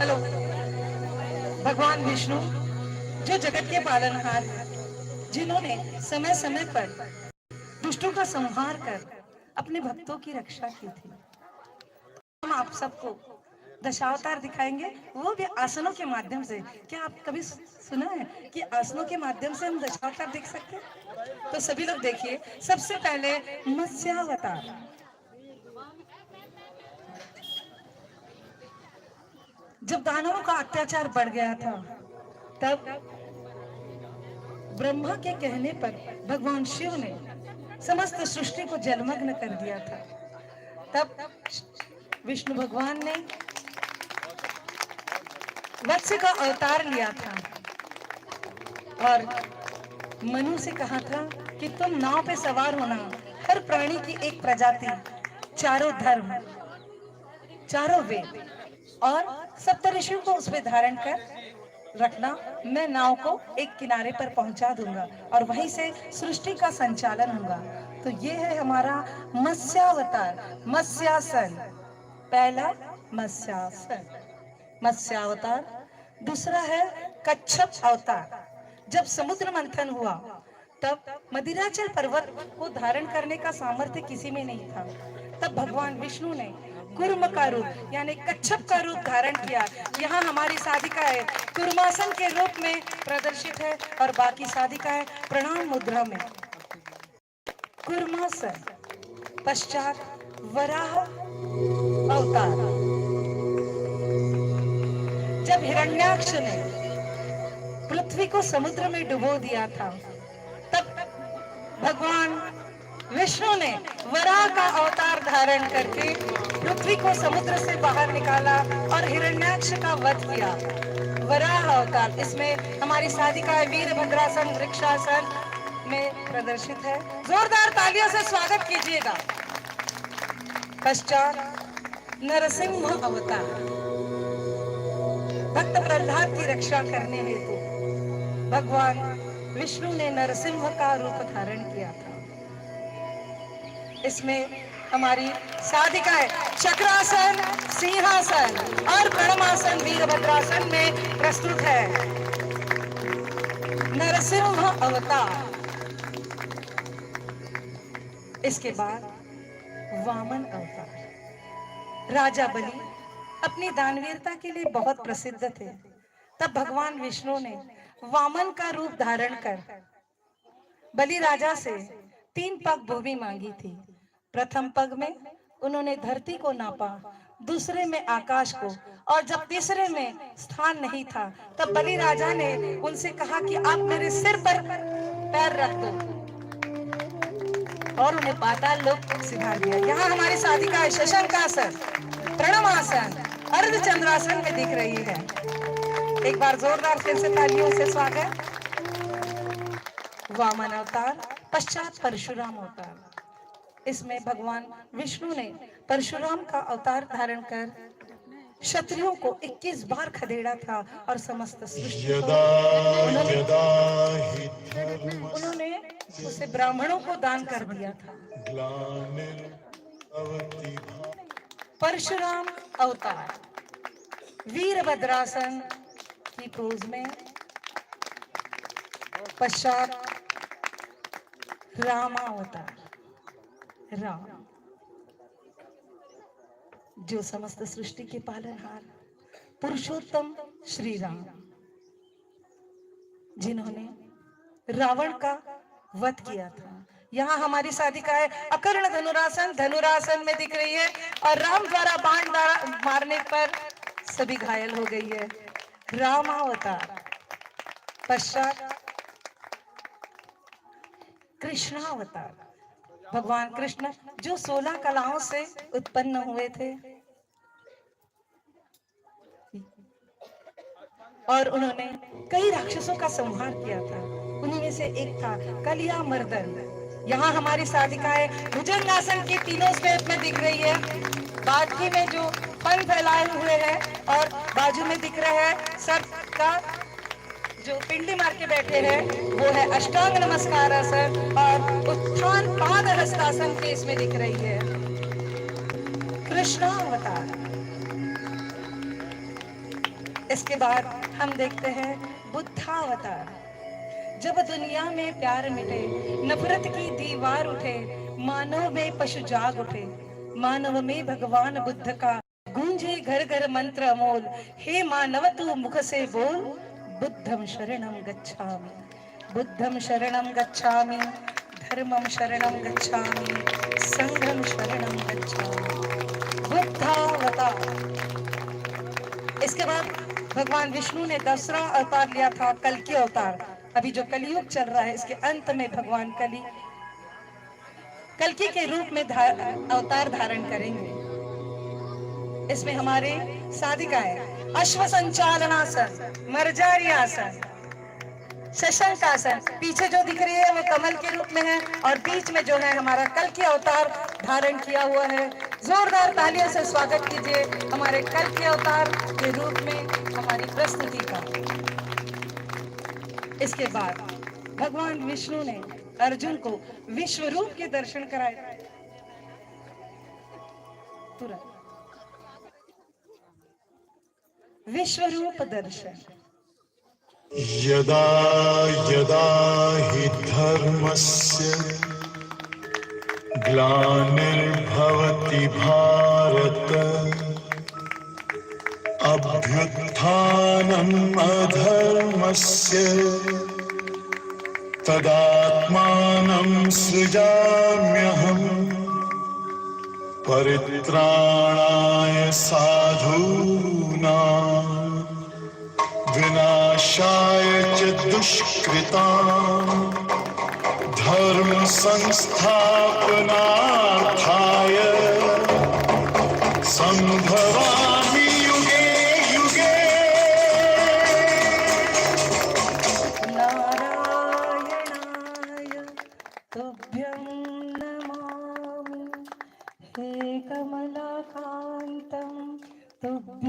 Hello. भगवान विष्णु जो जगत के पालनहार हैं, जिन्होंने समय समय पर दुष्टों का संहार कर अपने भक्तों की रक्षा की थी, हम आप सबको दशावतार दिखाएंगे, वो भी आसनों के माध्यम से। क्या आप कभी सुना है कि आसनों के माध्यम से हम दशावतार देख सकते हैं? तो सभी लोग देखिए, सबसे पहले मत्स्यावतार। जब दानवों का अत्याचार बढ़ गया था, तब ब्रह्मा के कहने पर भगवान शिव ने समस्त सृष्टि को जलमग्न कर दिया था। तब विष्णु भगवान ने वत्स का अवतार लिया था और मनु से कहा था कि तुम नाव पे सवार होना, हर प्राणी की एक प्रजाति, चारों धर्म, चारों वेद और सप्तऋषियों को उस पे धारण कर रखना। मैं नाव को एक किनारे पर पहुंचा दूंगा और वहीं से सृष्टि का संचालन होगा। तो ये है हमारा मत्स्यावतार, मत्स्यासन। पहला मत्स्यासन, मत्स्यावतार। दूसरा है कच्छप अवतार। जब समुद्र मंथन हुआ, तब मदिराचल पर्वत को धारण करने का सामर्थ्य किसी में नहीं था। तब भगवान विष्णु ने कुर्म का रूप यानी कच्छप का रूप धारण किया। यहाँ हमारी साधिकाएं कुर्मासन के रूप में प्रदर्शित है और बाकी साधिकाएं प्रणाम मुद्रा में। कुर्मासन पश्चात वराह अवतार। जब हिरण्याक्ष ने पृथ्वी को समुद्र में डुबो दिया था, तब भगवान विष्णु ने वराह का अवतार धारण करके पृथ्वी को समुद्र से बाहर निकाला और हिरण्याक्ष का वध किया। वराह अवतार, इसमें हमारी साधिकाएं वीरभद्रासन, वृक्षासन में प्रदर्शित है। जोरदार तालियों से स्वागत कीजिएगा। पश्चात नरसिंह अवतार, भक्त प्रहलाद की रक्षा करने हेतु भगवान विष्णु ने नरसिंह का रूप धारण किया था। इसमें हमारी साधिकाएं चक्रासन, सिंहासन और प्रणमासन, वीरभद्रासन में प्रस्तुत है। नरसिंह अवतार। इसके बाद वामन अवतार। राजा बलि अपनी दानवीरता के लिए बहुत प्रसिद्ध थे। तब भगवान विष्णु ने वामन का रूप धारण कर बलि राजा से 3 पग भूमि मांगी थी। प्रथम पग में उन्होंने धरती को नापा, दूसरे में आकाश को, और जब तीसरे में स्थान नहीं था, तब बलि राजा ने उनसे कहा कि आप मेरे सिर पर पैर रख दो, और उन्हें पाताल लोक सिखा दिया। यहाँ हमारी साधिका शशंकासन, प्रणमासन, अर्धचंद्रासन में दिख रही है। एक बार जोरदार फिर से तालियों से स्वागत। वामन अवतार पश्चात परशुराम अवतार। इसमें भगवान विष्णु ने परशुराम का अवतार धारण कर क्षत्रियों को 21 बार खदेड़ा था और समस्त सृष्टि को उन्होंने उसे ब्राह्मणों को दान कर दिया था। परशुराम अवतार वीरभद्रासन की पोज में। पश्चात रामावतार, राम जो समस्त सृष्टि के पालनहार पुरुषोत्तम श्री राम, जिन्होंने रावण का वध किया था। यहाँ हमारी साधिकाएं अकर्ण धनुरासन, धनुरासन में दिख रही है और राम द्वारा बाण मारने पर सभी घायल हो गई है। रामावतार। पश्चात कृष्णावतार। भगवान कृष्ण जो 16 कलाओं से उत्पन्न हुए थे और उन्होंने कई राक्षसों का संहार किया था। उन्हीं में से एक था कलिया मर्दन। यहाँ हमारी साधिकाएं भुजंगासन की तीनों स्टेप में दिख रही है। बाजू में जो फन फैलाए हुए हैं और बाजू में दिख रहा है सर्प का जो पिंडी मार के बैठे हैं, वो है अष्टांग नमस्कार आसन, और उत्थान पाद हस्तासन के इसमें दिख रही है। कृष्णावतार। इसके बाद हम देखते हैं बुद्धावतार। जब दुनिया में प्यार मिटे, नफरत की दीवार उठे, मानव में पशु जाग उठे, मानव में भगवान बुद्ध का गूंजे घर घर मंत्र अमोल, हे मानव तू मुख से बोल, बुद्धम शरणम गच्छामि, बुद्धम शरणम गच्छामि, धर्मम शरणम गच्छामि, संघम शरणम गच्छामि। बुद्धावतार। इसके बाद भगवान विष्णु ने दूसरा अवतार लिया था, कल्कि अवतार। अभी जो कलयुग चल रहा है, इसके अंत में भगवान कल्कि के रूप में अवतार धारण करेंगे। इसमें हमारे साधिकाएं अश्व संचालनासन, मर्जारी आसन, शशंकासन, पीछे जो दिख रही है वो कमल के रूप में है, और बीच में जो है हमारा कल्कि अवतार धारण किया हुआ है। जोरदार तालियों से स्वागत कीजिए हमारे कल्कि अवतार के रूप में हमारी प्रस्तुति का। इसके बाद भगवान विष्णु ने अर्जुन को विश्व रूप के दर्शन कराए। तुरंत विश्व रूप दर्शन। यदा यदा हि धर्मस्य ग्लानिर्भवति भारत, अभ्युत्थानम् अधर्मस्य तदात्मानं सृजाम्यहम्, परित्राणाय साधूनां विनाशाय च दुष्कृतां, धर्म संस्थापनार्थाय संभवामि युगे युगे। नारायणाय तुभ्यं नमामि, हे कमलाकांत